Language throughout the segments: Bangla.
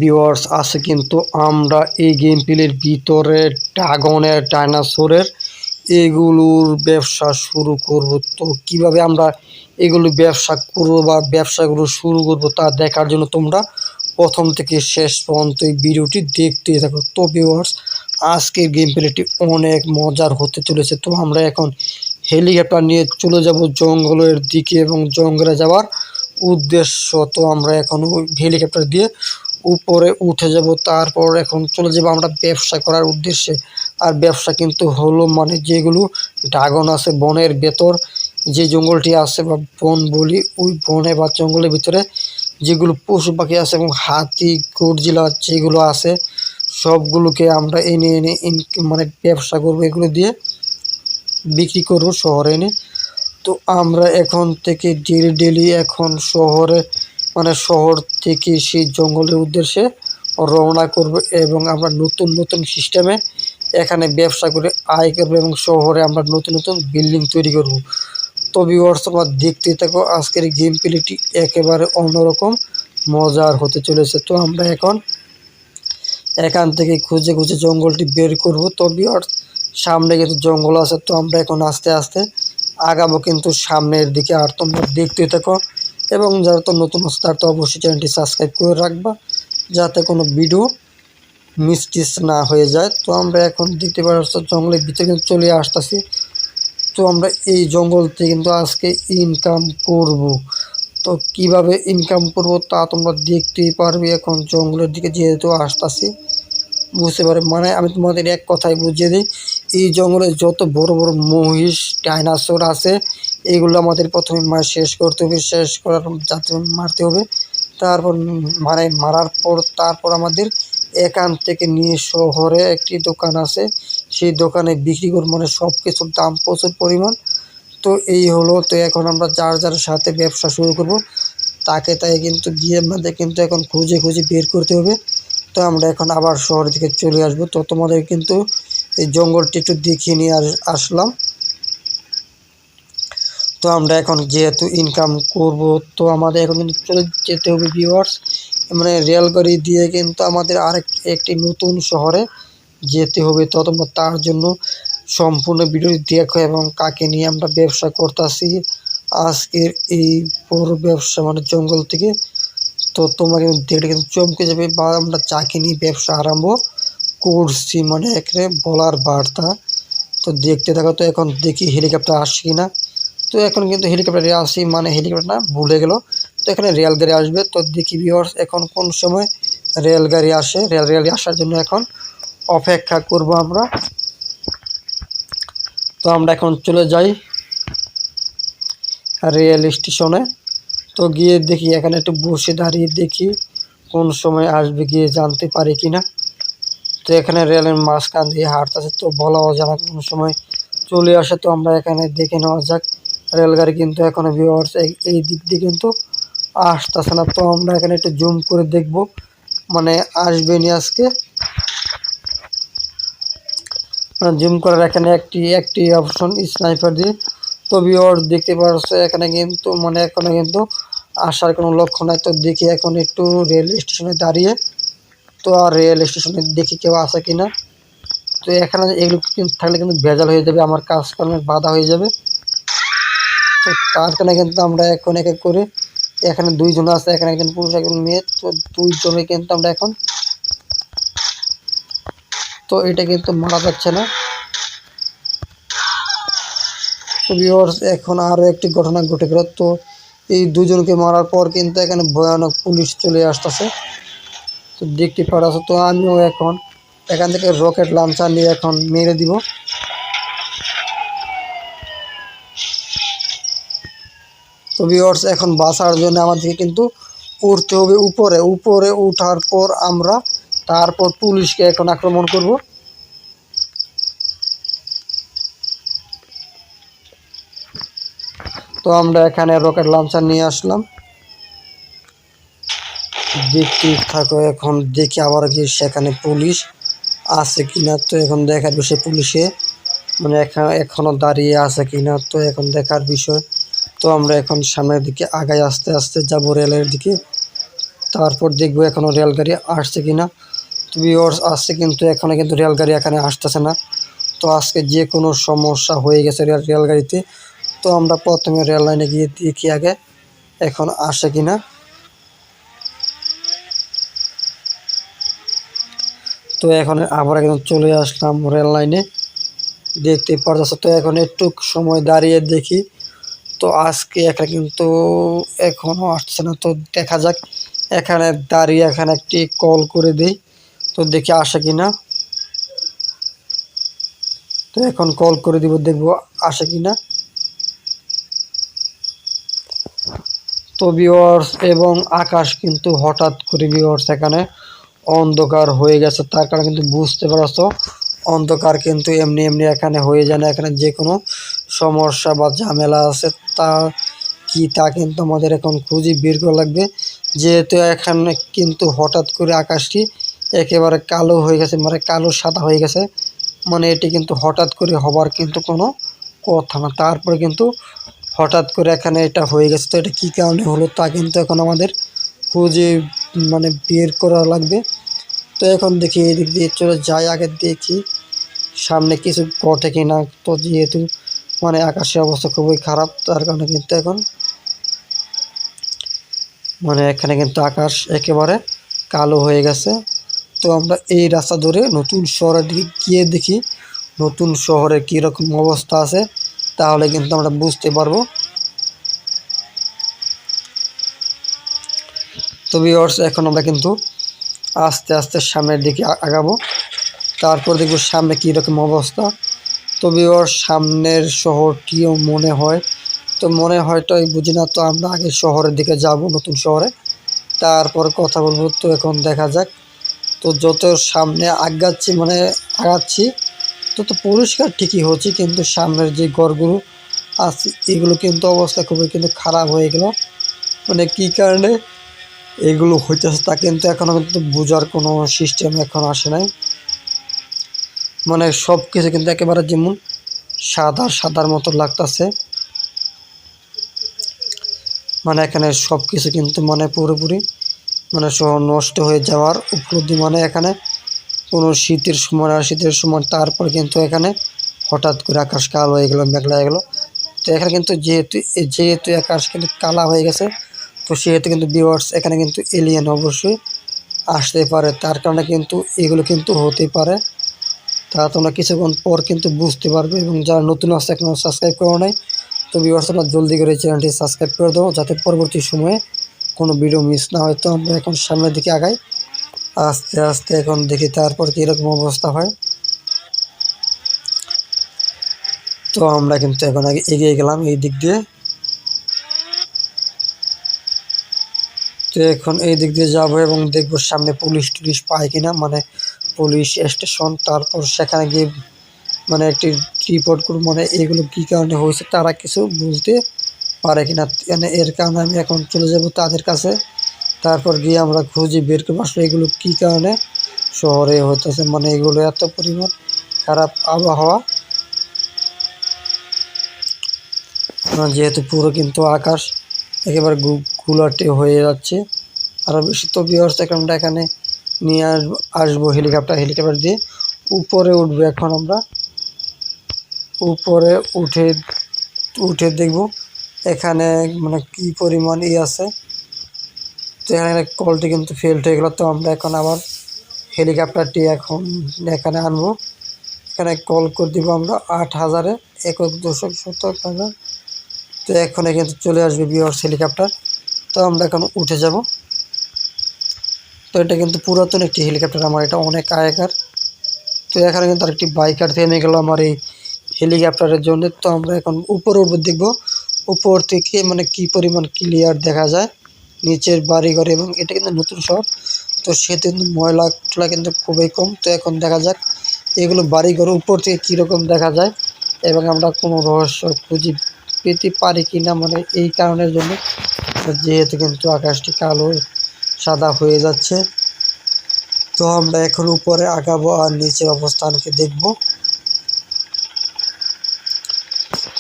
ভিউয়ার্স আছে কিন্তু আমরা এই গেম প্লের ভিতরে ড্রাগনের ডাইনোসরের এগুলোর ব্যবসা শুরু করব। তো কিভাবে আমরা এগুলো ব্যবসা করব বা ব্যবসাগুলো শুরু করব তা দেখার জন্য তোমরা প্রথম থেকে শেষ পর্যন্ত এই ভিডিওটি দেখতে থাকো। তো ভিউয়ার্স আজকের গেম প্লেটি অনেক মজার হতে চলেছে। তো আমরা এখন হেলিকপ্টার নিয়ে চলে যাব জঙ্গলের দিকে এবং জঙ্গলে যাওয়ার উদ্দেশ্য। তো আমরা এখন ওই হেলিকপ্টার দিয়ে উপরে উঠে যাব, তারপর এখন চলে যাব আমরা ব্যবসা করার উদ্দেশ্যে। আর ব্যবসা কিন্তু হলো মানে যেগুলো ড্রাগন আছে বনের ভেতর, যে জঙ্গলটি আছে বা বন বলি, ওই বনে বা জঙ্গলের ভিতরে যেগুলো পশু পাখি আছে এবং হাতি গরজিলা যেগুলো আছে সবগুলোকে আমরা এনে এনে মানে ব্যবসা করবো, এগুলো দিয়ে বিক্রি করবো শহরে এনে। তো আমরা এখন থেকে ডেলি ডেলি এখন শহরে মানে শহর থেকে সেই জঙ্গলের উদ্দেশ্যে রওনা করব এবং আমরা নতুন নতুন সিস্টেমে এখানে ব্যবসা করে আয় করবো এবং শহরে আমরা নতুন নতুন বিল্ডিং তৈরি করব। তো ভিউয়ার্স তোমরা দেখতে থাকো, আজকের গেম প্লেটি একেবারে অন্যরকম মজার হতে চলেছে। তো আমরা এখন এখান থেকে খুঁজে খুঁজে জঙ্গলটি বের করব। তো ভিউয়ার্স সামনে কিন্তু জঙ্গল আছে, তো আমরা এখন আস্তে আস্তে আগাবো কিন্তু সামনের দিকে। আর তোমরা দেখতে থাকো এবং যারা তো নতুন আছে তার তো অবশ্যই চ্যানেলটি সাবস্ক্রাইব করে রাখবা যাতে কোনো ভিডিও মিস না হয়ে যায়। তো আমরা এখন দেখতে পাচ্ছি জঙ্গলের ভিতরে কিন্তু চলে আসতেছি। তো আমরা এই জঙ্গল থেকে কিন্তু আজকে ইনকাম করব। তো কিভাবে ইনকাম করব তা তোমরা দেখতেই পারবে এখন জঙ্গলের দিকে যেহেতু আসতেছি। বুঝতে পারে মানে আমি তোমাদের এক কথায় বুঝিয়ে দিই, এই জঙ্গলে যত বড় বড় মহিষ ডাইনোসর আছে এগুলো আমাদের প্রথমে শেষ করতে হবে, শেষ করার যাতে মারতে হবে। তারপর মানে মারার পর তারপর আমাদের এখান থেকে নিয়ে শহরে একটি দোকান আছে, সেই দোকানে বিক্রি করবো, মানে সব কিছুর দাম প্রচুর পরিমাণ। তো এই হলো, তো এখন আমরা যার যার সাথে ব্যবসা শুরু করব তাকে তাই কিন্তু গিয়ে আমাদের কিন্তু এখন খুঁজে খুঁজে বের করতে হবে। তো আমরা এখন আবার শহরের দিকে চলে আসবো। তো তোমাদের কিন্তু এই জঙ্গলটি একটু দেখিয়ে নিয়ে আসলাম। তো আমরা এখন যেহেতু ইনকাম করব তো আমাদের এখন কিন্তু চলে যেতে হবে ভিউয়ার্স, মানে রেলগাড়ি দিয়ে কিন্তু আমাদের একটি নতুন শহরে যেতে হবে। তো তোমরা তার জন্য সম্পূর্ণ ভিডিও দেখো এবং কাকে নিয়ে আমরা ব্যবসা করতেছি আজকের এই বড় ব্যবসা মানে জঙ্গল থেকে। তো তোমরা কিন্তু দেখলে কিন্তু চমকে যাবে বা আমরা চাকে নিয়ে ব্যবসা আরম্ভ করছি, মানে এখানে বলার বার্তা। তো দেখতে থাকো। তো এখন দেখি হেলিকপ্টার আসছে কিনা। তো এখন কিন্তু হেলিকপ্টারে আসি, মানে হেলিকপ্টার না ভুলে গেল, তো এখানে রেলগাড়ি আসবে। তো দেখি ভিউয়ার্স এখন কোন সময় রেলগাড়ি আসে, রেলগাড়ি আসার জন্য এখন অপেক্ষা করব আমরা। তো আমরা এখন চলে যাই রেল স্টেশনে। তো গিয়ে দেখি এখানে একটু বসে দাঁড়িয়ে দেখি কোন সময় আসবে, গিয়ে জানতে পারি কিনা। তো এখানে রেলের মাঝখান দিয়ে হাঁটতেছে, তো বলাও যায় না কোন সময় চলে আসে। তো আমরা এখানে দেখে নেওয়া যাক। রেলগাড়ি কিন্তু এখনো ভিউয়ার্স এই দিক দিয়ে কিন্তু আসতেছে না। তো আমরা এখানে একটু জুম করে দেখব মানে আসবে নি আজকে, মানে জুম করার এখানে একটি অপশন স্নাইপার দিয়ে। তো ভিউয়ার্স দেখতে পাচ্ছ এখানে কিন্তু মানে এখনো কিন্তু আসার কোনো লক্ষ্য নাই। তো দেখি এখন একটু রেল স্টেশনে দাঁড়িয়ে, তো আর রেল স্টেশনে দেখি কেউ আসে কিনা। তো এখানে এগুলো কিন্তু থাকলে কিন্তু ভেজাল হয়ে যাবে, আমার কাজকর্মের বাধা হয়ে যাবে। তো তার কারণে কিন্তু আমরা এখন এক এক করে, এখানে দুইজন আছে, এখানে একজন পুরুষ একজন মেয়ে, তো দুইজনে কিন্তু আমরা এখন, তো এটা কিন্তু মারা যাচ্ছে না। তো ভিউয়ার্স এখন আরও একটি ঘটনা ঘটে গেল। তো এই দুজনকে মারার পর কিন্তু এখানে ভয়ানক পুলিশ চলে আসতেছে, তো দেখতে পাচ্ছ। তো আমিও এখন এখান থেকে রকেট লঞ্চার নিয়ে এখন মেরে দিব। তো ভিউয়ার্স এখন বাঁচার জন্য আমাদেরকে কিন্তু উঠতে হবে উপরে, উপরে উঠার পর আমরা তারপর পুলিশকে এখন আক্রমণ করব। তো আমরা এখানে রকেট লঞ্চার নিয়ে আসলাম, দেখতে থাকো। এখন দেখি আবার কি সেখানে পুলিশ আছে কিনা। তো এখন দেখার বিষয় পুলিশে মানে এখনো দাঁড়িয়ে আছে কিনা, তো এখন দেখার বিষয়। তো আমরা এখন সামনের দিকে আগাই আস্তে আস্তে যাব রেলের দিকে। তারপর দেখবো এখনও রেলগাড়ি আসছে কিনা। তো ভিউয়ার্স আসছে, কিন্তু এখনও কিন্তু রেলগাড়ি এখানে আসতেছে না। তো আজকে যে কোনো সমস্যা হয়ে গেছে রেলগাড়িতে। তো আমরা প্রথমে রেল লাইনে গিয়ে দেখি আগে এখন আসে কিনা। তো এখন আবার একদম চলে আসলাম রেল লাইনে, দেখতে পারতেছে। তো এখন একটু সময় দাঁড়িয়ে দেখি। তো আজকে এখানে কিন্তু এখনও আসছে না। তো দেখা যাক, এখানে দাঁড়িয়ে এখানে একটি কল করে দিই, তো দেখি আসে কিনা। তো এখন কল করে দিব, দেখবো আসে কিনা। তো ভিউয়ার্স এবং আকাশ কিন্তু হঠাৎ করে ভিউয়ার্স এখানে অন্ধকার হয়ে গেছে। তার কারণে কিন্তু বুঝতে পারছো, অন্ধকার কিন্তু এমনি এমনি এখানে হয়ে যায় না। এখানে যে কোনো সমস্যা বা ঝামেলা আছে তা কি তা কিন্তু আমাদের এখন খুঁজে বের করা লাগবে। যেহেতু এখানে কিন্তু হঠাৎ করে আকাশটি একেবারে কালো হয়ে গেছে, মানে কালো সাদা হয়ে গেছে, মানে এটি কিন্তু হঠাৎ করে হবার কিন্তু কোনো কথা না। তারপরে কিন্তু হঠাৎ করে এখানে এটা হয়ে গেছে। তো এটা কী কারণে হলো তা কিন্তু এখন আমাদের খুঁজে মানে বের করা লাগবে। তো এখন দেখি এদিক দিয়ে চলে যাই, আগে দেখি সামনে কিছু ঘটে কিনা। তো যেহেতু মানে আকাশের অবস্থা খুবই খারাপ, তার কারণে কিন্তু এখন মানে এখানে কিন্তু আকাশ একেবারে কালো হয়ে গেছে। তো আমরা এই রাস্তা ধরে নতুন শহরের দিকে গিয়ে দেখি নতুন শহরে কীরকম অবস্থা আছে, তাহলে কিন্তু আমরা বুঝতে পারবো। তো ভিউয়ার্স এখন আমরা কিন্তু আস্তে আস্তে সামনের দিকে আগাবো, তারপর দেখব সামনে কীরকম অবস্থা। তো ভিউয়ার্স সামনের শহরটিও মনে হয়, তো মনে হয়তো বুঝি না। তো আমরা আগে শহরের দিকে যাব, নতুন শহরে, তারপর কথা বলবো। তো এখন দেখা যাক। তো যত সামনে আগাচ্ছি মানে আগাচ্ছি তত পরিষ্কার ঠিকই হচ্ছে, কিন্তু সামনের যে ঘরগুলো আছে এগুলো কিন্তু অবস্থা খুবই কিন্তু খারাপ হয়ে গেল। মানে কী কারণে এগুলো হইতেছে তা কিন্তু এখনও কিন্তু বোঝার কোনো সিস্টেম এখন আসে নাই। মানে সব কিছু কিন্তু একেবারে যেমন সাদা সাদার মতো লাগতেছে। মানে এখানে সব কিছু কিন্তু মানে পুরোপুরি মানে নষ্ট হয়ে যাওয়ার উপলব্ধি। মানে এখানে কোনো শীতের সময় আর শীতের সময়, তারপর কিন্তু এখানে হঠাৎ করে আকাশ কালো হয়ে গেলো, মেঘলা হয়ে গেলো। তো এখানে কিন্তু যেহেতু আকাশ কিন্তু কালা হয়ে গেছে, তো সেহেতু কিন্তু ভিউয়ার্স এখানে কিন্তু এলিয়েন অবশ্যই আসতে পারে। তার কারণে কিন্তু এগুলো কিন্তু হতে পারে, তা তোমরা কিছুক্ষণ পর কিন্তু বুঝতে পারবে। এবং যারা নতুন আসছে এখনও সাবস্ক্রাইব করো নাই, তো ভিউয়ার্স তোমরা জলদি করে চ্যানেলটি সাবস্ক্রাইব করে দাও, যাতে পরবর্তী সময়ে কোনো ভিডিও মিস না হয়। তো আমরা এখন সামনের দিকে আগাই আস্তে আস্তে, এখন দেখি তারপর কীরকম অবস্থা হয়। তো আমরা কিন্তু এখন আগে এগিয়ে গেলাম এই দিক দিয়ে। তো এখন এই দিক দিয়ে যাবো এবং দেখবো সামনে পুলিশ টুলিশ পায় কিনা, মানে পুলিশ স্টেশন। তারপর সেখানে গিয়ে মানে একটি রিপোর্ট করব, মানে এগুলো কী কারণে হয়েছে তারা কিছু বুঝতে পারে কিনা। মানে এর কারণে আমি এখন চলে যাব তাদের কাছে, তারপর গিয়ে আমরা খুঁজে বের করবো আসলে এগুলো কী কারণে শহরে হইতেছে। মানে এগুলো এত পরিমাণ খারাপ আবহাওয়া, যেহেতু পুরো কিন্তু আকাশ একেবারে ঘোলাটে হয়ে যাচ্ছে আরও বেশি। তো ভিউয়ার্স আমরা এখানে নিয়ে আসবো হেলিকপ্টার দিয়ে উপরে উঠবো। এখন আমরা উপরে উঠে দেখব এখানে মানে কি পরিমাণ আছে। তো এখানে কলটি কিন্তু ফেল্ড হয়ে গেল। তো আমরা এখন আবার হেলিকপ্টারটি এখন এখানে আনবো, এখানে কল করে দিব আমরা 8000-এ 1,270 টাকা। তো এখন কিন্তু চলে আসবে ভিউয়ার্স হেলিকপ্টার। তো আমরা এখন উঠে যাব। তো এটা কিন্তু পুরাতন একটি হেলিকপ্টার, আমার এটা অনেক আগেকার। তো এখানে কিন্তু আরেকটি বাইকার থেমে গেল আমার এই হেলিকপ্টারের জন্য। তো আমরা এখন উপরে উঠবো, দেখব উপর থেকে মানে কি পরিমাণ ক্লিয়ার দেখা যায় নিচের বাড়িঘর। এবং এটা কিন্তু নতুন শহর, তো সেহেতু কিন্তু ময়লা টলা কিন্তু খুবই কম। তো এখন দেখা যাক এগুলো বাড়িঘর উপর থেকে কীরকম দেখা যায় এবং আমরা কোনো রহস্য খুঁজে পেতে পারি কি না, মানে এই কারণের জন্য। যেহেতু কিন্তু আকাশটি কালো সাদা হয়ে যাচ্ছে, তো আমরা এখন উপরে আগাবো আর নিচের অবস্থানকে দেখব।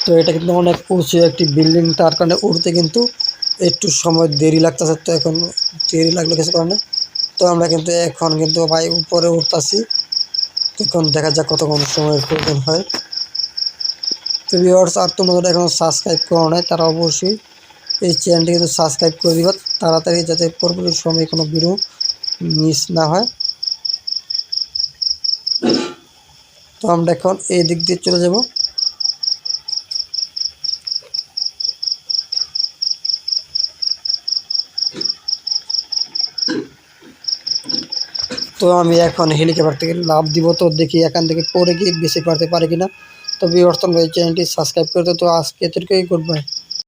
তো এটা কিন্তু অনেক উঁচু একটি বিল্ডিং, তার কারণে উঠতে কিন্তু একটু সময় দেরি লাগতেছে, তো এখন দেরি লাগলো কিছু কারণে। তো আমরা কিন্তু এখন কিন্তু ভাই উপরে উঠতেছি, এখন দেখা যাক কতক্ষণ সময়ের প্রয়োজন হয়। তো ভিউয়ার্স, আর তোমরা যদি এখনও সাবস্ক্রাইব করো নাই তারা অবশ্যই এই চ্যানেলটি কিন্তু সাবস্ক্রাইব করে দিবা তাড়াতাড়ি, যাতে পরবর্তী সময়ে কোনো ভিডিও মিস না হয়। তো আমরা এখন এই দিক দিয়ে চলে যাব। তো আমি এখন হেলিকপ্টার থেকে লাভ দিব, তো দেখি এখান থেকে পড়ে গিয়ে বেশি পারতে পারে কিনা। তো ভিউয়ার্স, তোমরা এই চ্যানেলটি সাবস্ক্রাইব করে দাও। তো আজকে এতটুকুই, গুড বাই।